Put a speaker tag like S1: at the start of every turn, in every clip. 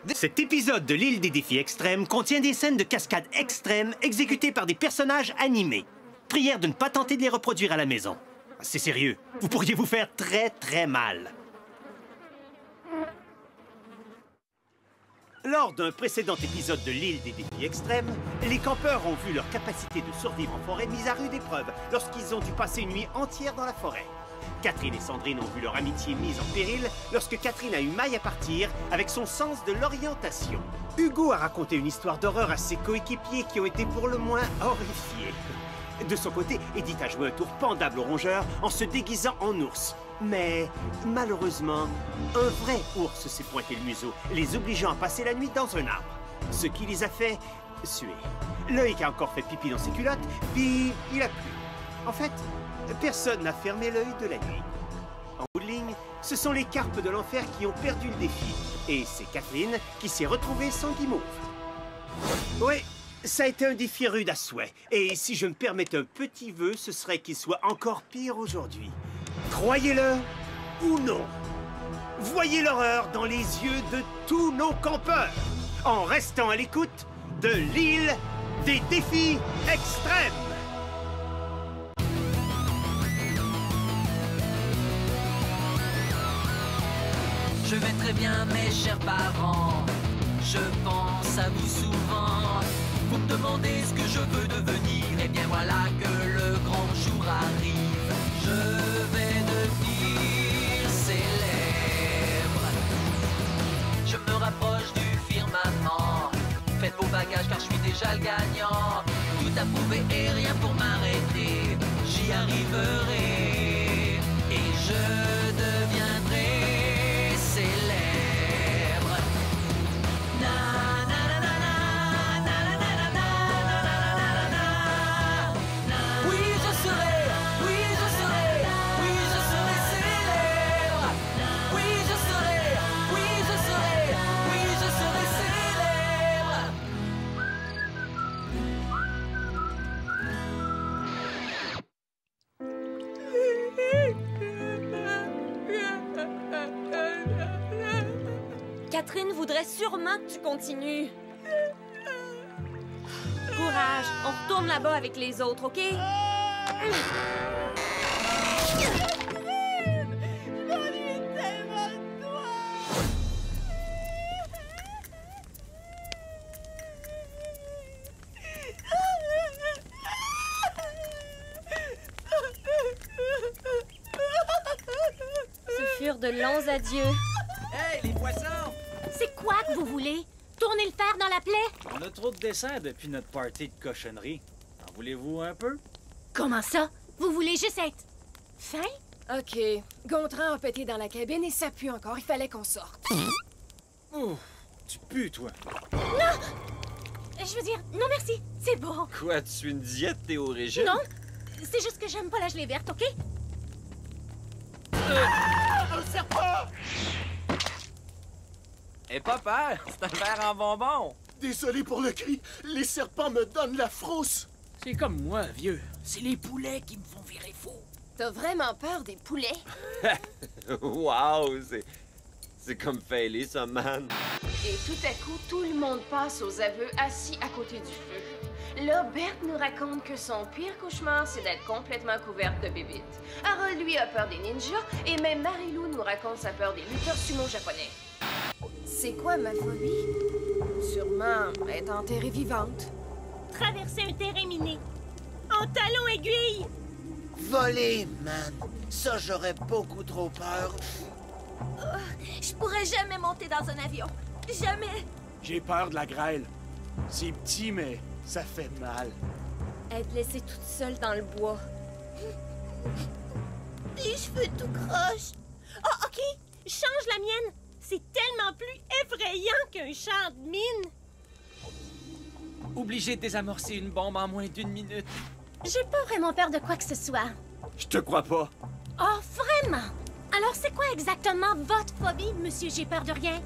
S1: Cet épisode de l'île des défis extrêmes contient des scènes de cascades extrêmes exécutées par des personnages animés. Prière de ne pas tenter de les reproduire à la maison. C'est sérieux, vous pourriez vous faire très mal. Lors d'un précédent épisode de l'île des défis extrêmes, les campeurs ont vu leur capacité de survivre en forêt mise à rude épreuve lorsqu'ils ont dû passer une nuit entière dans la forêt. Catherine et Sandrine ont vu leur amitié mise en péril lorsque Catherine a eu maille à partir avec son sens de l'orientation. Hugo a raconté une histoire d'horreur à ses coéquipiers qui ont été pour le moins horrifiés. De son côté, Edith a joué un tour pendable au rongeur en se déguisant en ours. Mais malheureusement, un vrai ours s'est pointé le museau, les obligeant à passer la nuit dans un arbre. Ce qui les a fait suer. Loïc a encore fait pipi dans ses culottes, puis il a plu. En fait, personne n'a fermé l'œil de la nuit. En bout de ligne, ce sont les carpes de l'enfer qui ont perdu le défi. Et c'est Catherine qui s'est retrouvée sans guimauve. Oui, ça a été un défi rude à souhait. Et si je me permets un petit vœu, ce serait qu'il soit encore pire aujourd'hui. Croyez-le ou non, voyez l'horreur dans les yeux de tous nos campeurs en restant à l'écoute de l'île des défis extrêmes.
S2: Je vais très bien, mes chers parents. Je pense à vous souvent. Vous me demandez ce que je veux devenir. Et bien voilà que le grand jour arrive. Je vais devenir célèbre. Je me rapproche du firmament. Faites vos bagages car je suis déjà le gagnant. Tout à prouver et rien pour m'arrêter. J'y arriverai. Et je deviendrai célèbre. Na na na na na na na na na na na na. Oui je serai célèbre. Oui je serai célèbre.
S3: Catherine voudrait sûrement que tu continues. Courage, on retourne là-bas avec les autres, OK? Ce furent de longs adieux.
S4: Hey, les poissons!
S3: C'est quoi que vous voulez? Tourner le fer dans la plaie?
S4: On a trop de dessert depuis notre party de cochonnerie. En voulez-vous un peu?
S3: Comment ça? Vous voulez juste être fin?
S5: OK. Gontran a pété dans la cabine et ça pue encore. Il fallait qu'on sorte.
S4: Ouh, tu pues, toi.
S3: Non! Je veux dire, non merci, c'est bon.
S6: Quoi, tu suis une diète, t'es au régime?
S3: Non, c'est juste que j'aime pas la gelée verte, OK?
S4: Un serpent!
S6: Aie pas peur, c'est un verre en bonbon.
S7: Désolé pour le cri, les serpents me donnent la frousse.
S4: C'est comme moi, vieux. C'est les poulets qui me font virer fou.
S5: T'as vraiment peur des poulets?
S6: Wow, c'est comme failé, ça, man.
S5: Et tout à coup, tout le monde passe aux aveux assis à côté du feu. Là, Berthe nous raconte que son pire cauchemar, c'est d'être complètement couverte de bébites. Harold, lui, a peur des ninjas, et même Marilou nous raconte sa peur des lutteurs sumo japonais. C'est quoi ma phobie? Sûrement être enterrée vivante.
S3: Traverser un terrain miné. En talons aiguilles.
S8: Voler, man. Ça, j'aurais beaucoup trop peur.
S3: Je pourrais jamais monter dans un avion. Jamais.
S7: J'ai peur de la grêle. C'est petit, mais ça fait mal.
S3: Être laissée toute seule dans le bois. Les cheveux tout croches. Oh, OK. Change la mienne. C'est tellement plus effrayant qu'un champ de mine.
S4: Obligé de désamorcer une bombe en moins d'1 minute.
S3: J'ai pas vraiment peur de quoi que ce soit.
S7: Je te crois pas.
S3: Oh, vraiment? Alors, c'est quoi exactement votre phobie, monsieur J'ai peur de rien?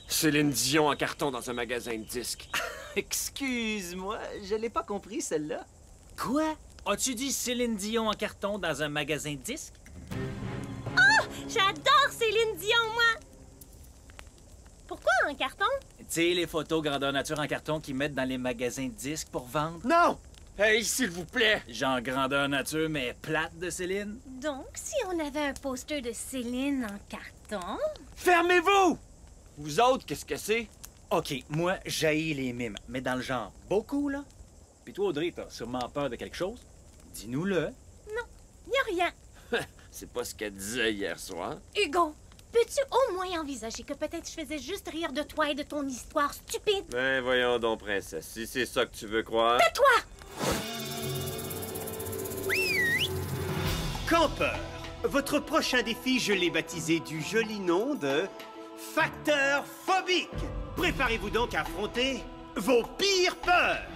S6: Céline Dion en carton dans un magasin de disques.
S4: Excuse-moi, je l'ai pas compris, celle-là. Quoi? As-tu dit Céline Dion en carton dans un magasin de disques?
S3: J'adore Céline Dion, moi! Pourquoi en carton?
S4: Tu sais, les photos grandeur nature en carton qu'ils mettent dans les magasins de disques pour vendre?
S6: Non! Hey, s'il vous plaît!
S4: Genre grandeur nature, mais plate de Céline?
S3: Donc, si on avait un poster de Céline en carton...
S6: Fermez-vous! Vous autres, qu'est-ce que c'est?
S4: OK, moi, j'haïs les mimes, mais dans le genre beaucoup, là. Puis toi, Audrey, t'as sûrement peur de quelque chose? Dis-nous-le.
S3: Y a rien.
S6: C'est pas ce qu'elle disait hier soir.
S3: Hugo, peux-tu au moins envisager que peut-être je faisais juste rire de toi et de ton histoire stupide?
S6: Ben, voyons donc, princesse, si c'est ça que tu veux croire...
S3: Tais-toi!
S1: Campeur, votre prochain défi, je l'ai baptisé du joli nom de Facteur Phobique. Préparez-vous donc à affronter vos pires peurs.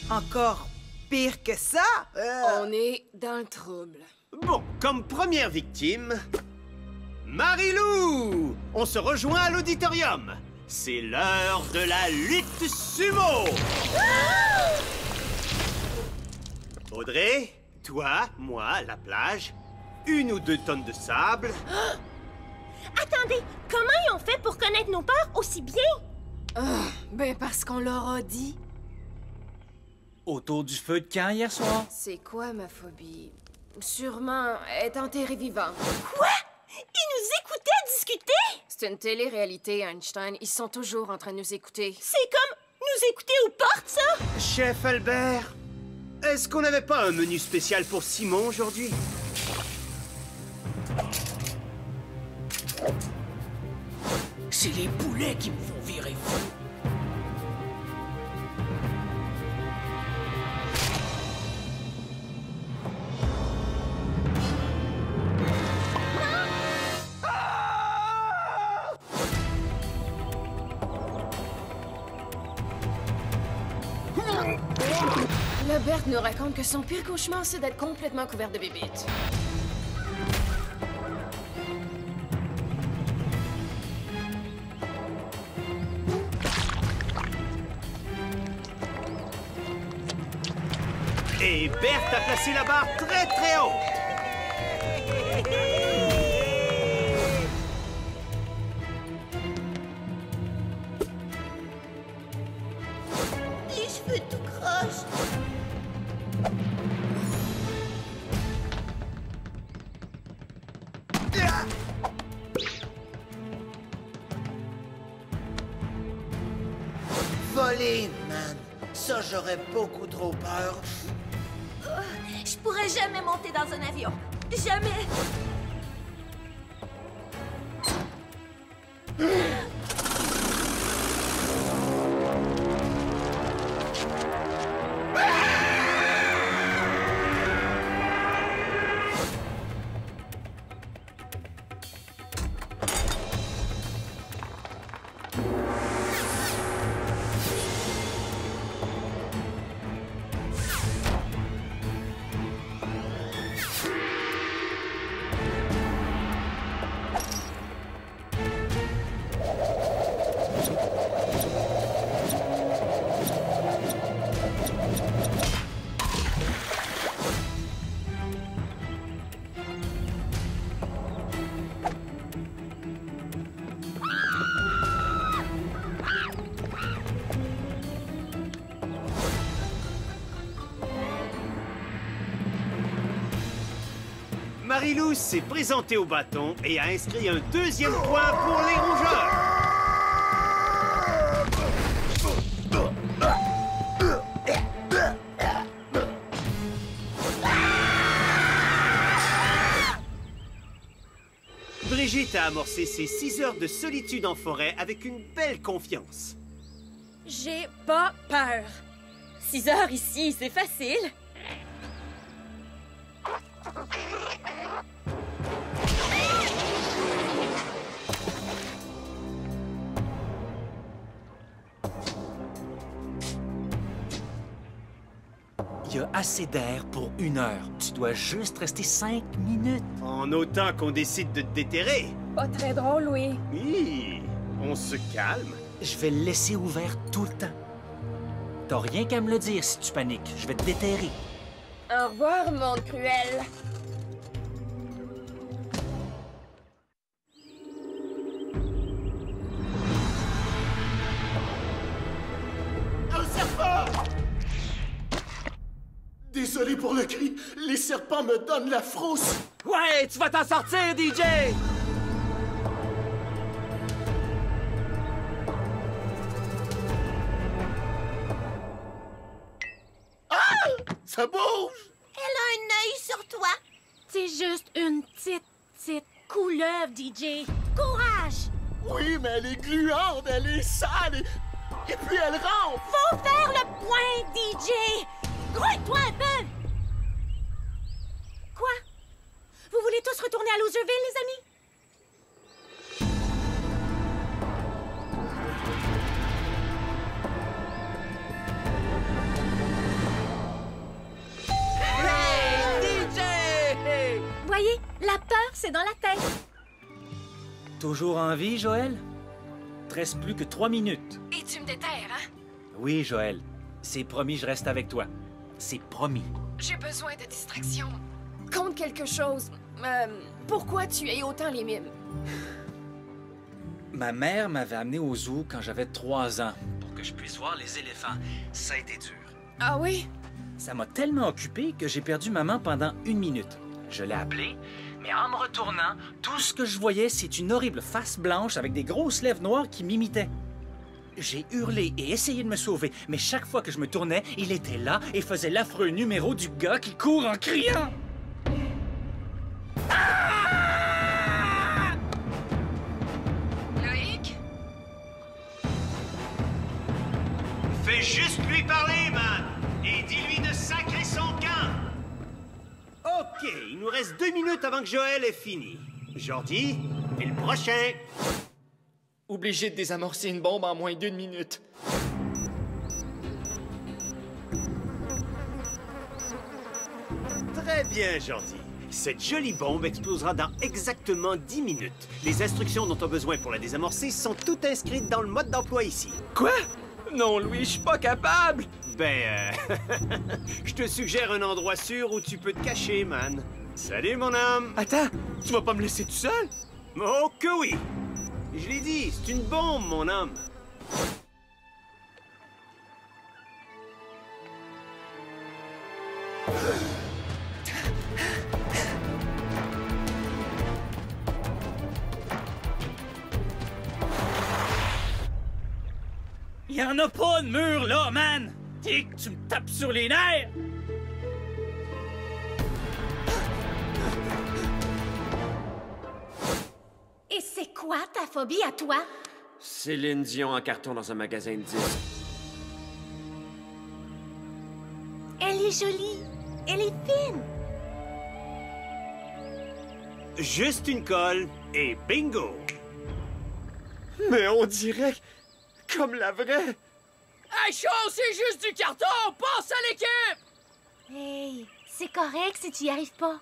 S9: Encore pire que ça?
S5: On est dans le trouble.
S1: Bon, comme première victime, Marie-Lou! On se rejoint à l'auditorium. C'est l'heure de la lutte sumo! Audrey, toi, moi, la plage, 1 ou 2 tonnes de sable.
S3: Attendez, comment ils ont fait pour connaître nos peurs aussi bien?
S5: Ben parce qu'on leur a dit.
S4: Autour du feu de camp hier soir?
S5: C'est quoi ma phobie? Sûrement être enterré vivant.
S3: Quoi? Ils nous écoutaient discuter?
S5: C'est une télé-réalité, Einstein. Ils sont toujours en train de nous écouter.
S3: C'est comme nous écouter aux portes, ça?
S1: Chef Albert, est-ce qu'on n'avait pas un menu spécial pour Simon aujourd'hui?
S10: C'est les poulets qui me font virer fou.
S5: Là, Bert nous raconte que son pire cauchemar, c'est d'être complètement couvert de bébites.
S1: Et Berthe a placé la barre très très haute.
S3: Les cheveux tout croche.
S8: Voler, man. Ça, j'aurais beaucoup trop peur.
S3: Je pourrais jamais monter dans un avion. Jamais.
S1: Marie-Lou s'est présentée au bâton et a inscrit un 2e point pour les rougeurs. Brigitte a amorcé ses 6 heures de solitude en forêt avec une belle confiance.
S3: J'ai pas peur. 6 heures ici, c'est facile.
S4: Il y a assez d'air pour 1 heure. Tu dois juste rester 5 minutes.
S1: En autant qu'on décide de te déterrer.
S5: Pas très drôle, oui.
S1: Oui, on se calme.
S4: Je vais le laisser ouvert tout le temps. T'as rien qu'à me le dire si tu paniques. Je vais te déterrer.
S5: Au revoir, monde cruel.
S7: Un serpent! Désolé pour le cri, les serpents me donnent la frousse.
S6: Ouais, tu vas t'en sortir, DJ!
S7: Ça bouge!
S3: Elle a un œil sur toi. C'est juste une petite couleuvre, DJ. Courage!
S7: Oui, mais elle est gluante, elle est sale, et puis elle rampe!
S3: Faut faire le point, DJ! Grouille-toi un peu! Quoi? Vous voulez tous retourner à Loserville, les amis? Voyez, la peur, c'est dans la tête.
S4: Toujours en vie, Joël? Il te reste plus que 3 minutes.
S5: Et tu me déterres, hein?
S4: Oui, Joël. C'est promis, je reste avec toi. C'est promis.
S5: J'ai besoin de distraction. Compte quelque chose. Pourquoi tu hais autant les mimes?
S4: Ma mère m'avait amené au zoo quand j'avais 3 ans pour que je puisse voir les éléphants. Ça a été dur.
S5: Ah oui?
S4: Ça m'a tellement occupé que j'ai perdu maman pendant 1 minute. Je l'ai appelée, mais en me retournant, tout ce que je voyais, c'est une horrible face blanche avec des grosses lèvres noires qui m'imitaient. J'ai hurlé et essayé de me sauver, mais chaque fois que je me tournais, il était là et faisait l'affreux numéro du gars qui court en criant.
S5: Loïc?
S1: Fais juste lui parler, man! Et dis-lui de sacrer son camp! OK, il nous reste 2 minutes avant que Joël ait fini. Jordi, t'es le prochain!
S10: Obligé de désamorcer une bombe en moins d'1 minute.
S1: Très bien, Jordi. Cette jolie bombe explosera dans exactement 10 minutes. Les instructions dont tu as besoin pour la désamorcer sont toutes inscrites dans le mode d'emploi ici.
S6: Quoi? Non, Louis, je suis pas capable!
S1: Je te suggère un endroit sûr où tu peux te cacher, man. Salut, mon homme!
S6: Attends, tu vas pas me laisser tout seul?
S1: Oh que oui! Je l'ai dit, c'est une bombe, mon homme.
S4: Il y en a pas de mur, là, man! Tic, tu me tapes sur les nerfs!
S3: Et c'est quoi ta phobie à toi?
S6: Céline Dion en carton dans un magasin de disques.
S3: Elle est jolie. Elle est fine.
S1: Juste une colle et bingo!
S6: Mais on dirait comme la vraie.
S10: Hey, chaud, c'est juste du carton! Passe à l'équipe!
S3: Hey, c'est correct si tu y arrives pas.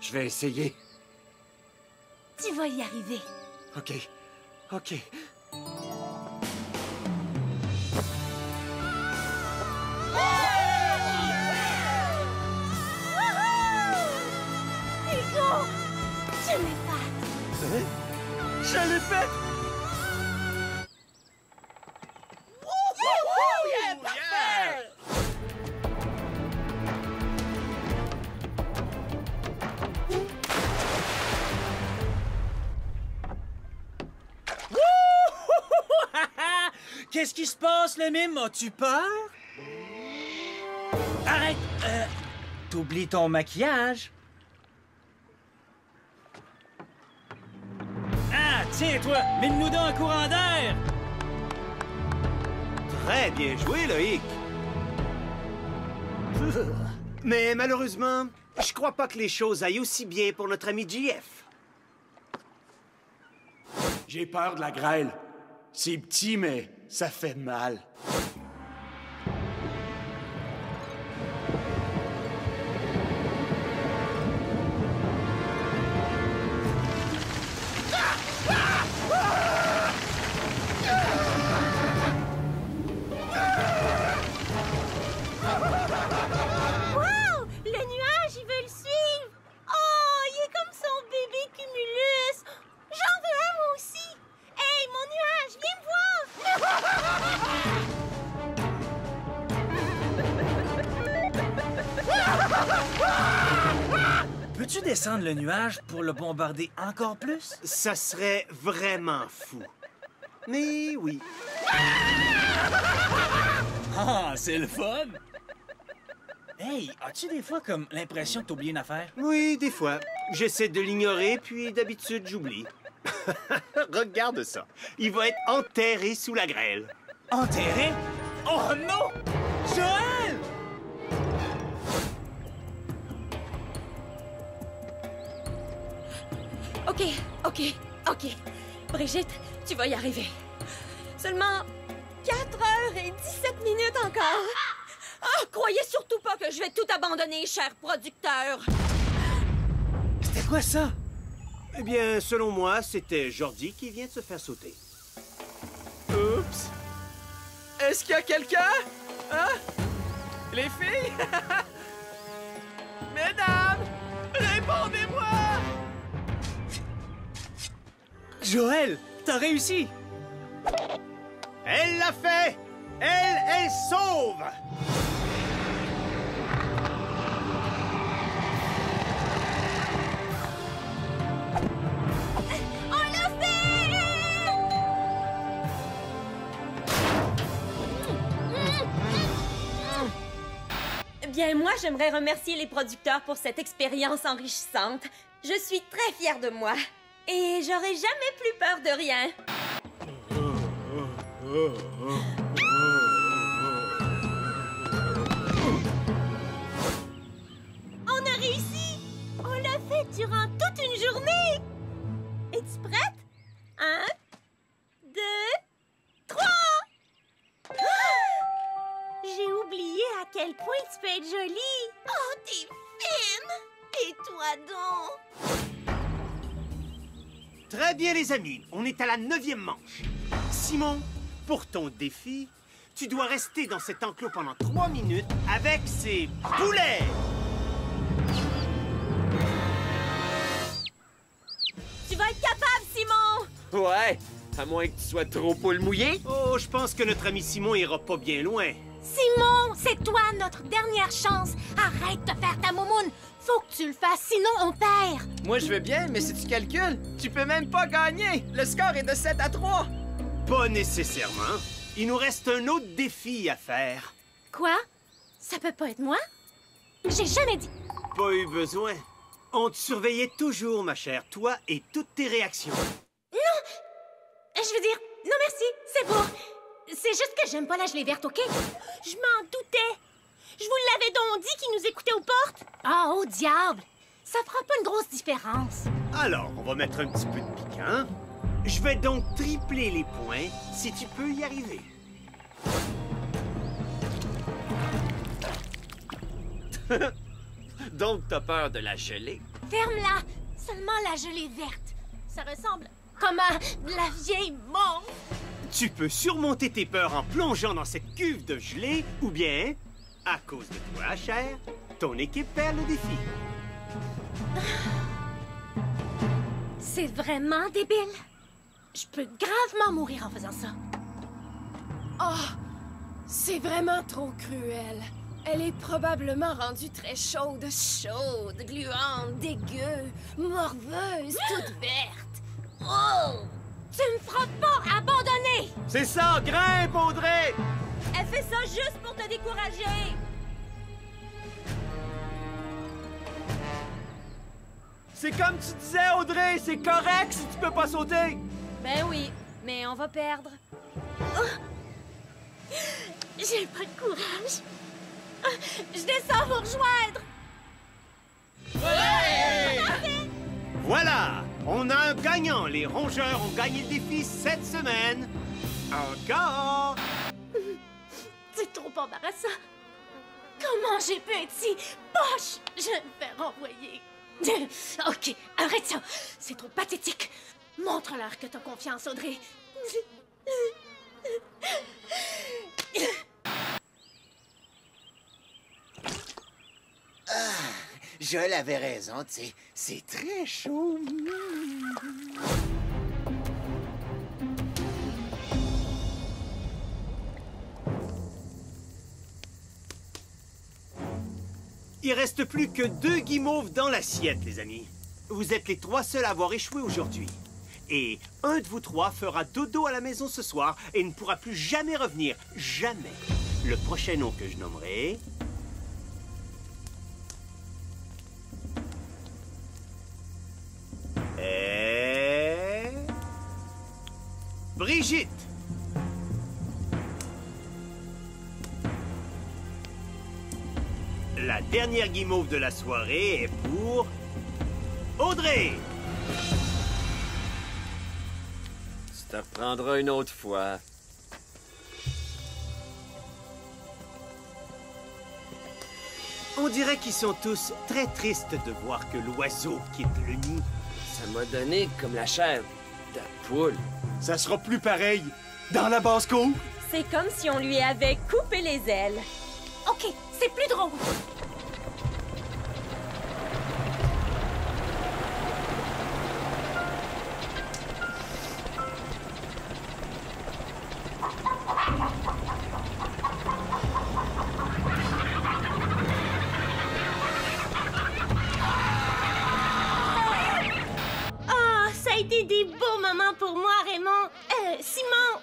S6: Je vais essayer.
S3: Tu vas y arriver.
S6: OK. OK.
S3: Hugo, tu m'épates.
S6: Je l'ai fait!
S10: Yeah, parfait!
S4: Qu'est-ce qui se passe, le mime? As-tu peur? Arrête! T'oublies ton maquillage? Ah, tiens, toi! Mets-nous dans un courant d'air!
S1: Très bien joué, Loïc. Mais malheureusement, je crois pas que les choses aillent aussi bien pour notre ami JF.
S7: J'ai peur de la grêle. C'est petit, mais ça fait mal.
S4: peux-tu descendre le nuage pour le bombarder encore plus?
S1: Ça serait vraiment fou. Mais oui.
S4: Ah, c'est le fun! Hey, as-tu des fois comme l'impression que t'as oublié une affaire?
S1: Oui, des fois. J'essaie de l'ignorer, puis d'habitude, j'oublie. Regarde ça. Il va être enterré sous la grêle.
S4: Enterré? Oh non! Joël!
S3: OK. Brigitte, tu vas y arriver. Seulement 4h17 encore. Ah, croyez surtout pas que je vais tout abandonner, cher producteur.
S4: C'était quoi ça?
S1: Eh bien, selon moi, c'était Jordi qui vient de se faire sauter.
S6: Oups! Est-ce qu'il y a quelqu'un? Hein? Les filles? Mesdames! Répondez-moi!
S4: Joël, t'as réussi!
S1: Elle l'a fait! Elle est sauve!
S3: On l'a fait! Bien, moi, j'aimerais remercier les producteurs pour cette expérience enrichissante. Je suis très fière de moi. Et j'aurais jamais plus peur de rien. On a réussi! On l'a fait durant toute une journée! Es-tu prête? 1, 2, 3! J'ai oublié à quel point tu peux être jolie! Oh, t'es fine! Et toi donc?
S1: Très bien, les amis. On est à la 9e manche. Simon, pour ton défi, tu dois rester dans cet enclos pendant 3 minutes avec ces poulets!
S3: Tu vas être capable, Simon!
S6: Ouais, à moins que tu sois trop poule mouillé.
S1: Oh, je pense que notre ami Simon ira pas bien loin.
S3: Simon, c'est toi notre dernière chance! Arrête de faire ta moumoune! Faut que tu le fasses, sinon on perd!
S6: Moi, je veux bien, mais si tu calcules, tu peux même pas gagner. Le score est de 7-3.
S1: Pas nécessairement. Il nous reste un autre défi à faire.
S3: Quoi? Ça peut pas être moi? J'ai jamais dit...
S1: Pas eu besoin. On te surveillait toujours, ma chère, toi et toutes tes réactions.
S3: Non! Je veux dire, non merci, c'est beau. C'est juste que j'aime pas la gelée verte, OK? Je m'en doutais. Je vous l'avais donc dit qu'ils nous écoutaient aux portes. Ah, au diable! Ça fera pas une grosse différence.
S1: Alors, on va mettre un petit peu de piquant. Je vais donc tripler les points si tu peux y arriver.
S6: Donc, t'as peur de la gelée?
S3: Ferme-la! Seulement la gelée verte. Ça ressemble comme à de la vieille mort.
S1: Tu peux surmonter tes peurs en plongeant dans cette cuve de gelée, ou bien, à cause de toi, cher, ton équipe perd le défi.
S3: C'est vraiment débile. Je peux gravement mourir en faisant ça.
S5: Oh, c'est vraiment trop cruel. Elle est probablement rendue très chaude, gluante, dégueu, morveuse, toute verte. Oh!
S3: Tu me feras pas abandonner!
S6: C'est ça, grimpe, Audrey!
S3: Elle fait ça juste pour te décourager!
S6: C'est comme tu disais, Audrey, c'est correct si tu peux pas sauter!
S3: Ben oui, mais on va perdre. Oh! J'ai pas de courage. Je descends vous rejoindre!
S6: Ouais!
S1: Voilà! On a un gagnant! Les rongeurs ont gagné le défi cette semaine! Encore!
S3: C'est trop embarrassant. Comment j'ai pu être si poche? Je vais me faire renvoyer. OK, arrête ça. C'est trop pathétique. Montre-leur que t'as confiance, Audrey.
S8: Joël avait raison, tu sais. C'est très chaud.
S1: Il reste plus que 2 guimauves dans l'assiette, les amis. Vous êtes les 3 seuls à avoir échoué aujourd'hui. Et un de vous 3 fera dodo à la maison ce soir et ne pourra plus jamais revenir. Jamais. Le prochain nom que je nommerai... est... Brigitte. La dernière guimauve de la soirée est pour... Audrey!
S11: Ça te reprendra une autre fois.
S1: On dirait qu'ils sont tous très tristes de voir que l'oiseau quitte le nid.
S11: Ça m'a donné comme la chair de poule.
S7: Ça sera plus pareil dans la basse-cour.
S12: C'est comme si on lui avait coupé les ailes.
S3: OK, c'est plus drôle. Ça a été des beaux moments pour moi, Raymond. Simon,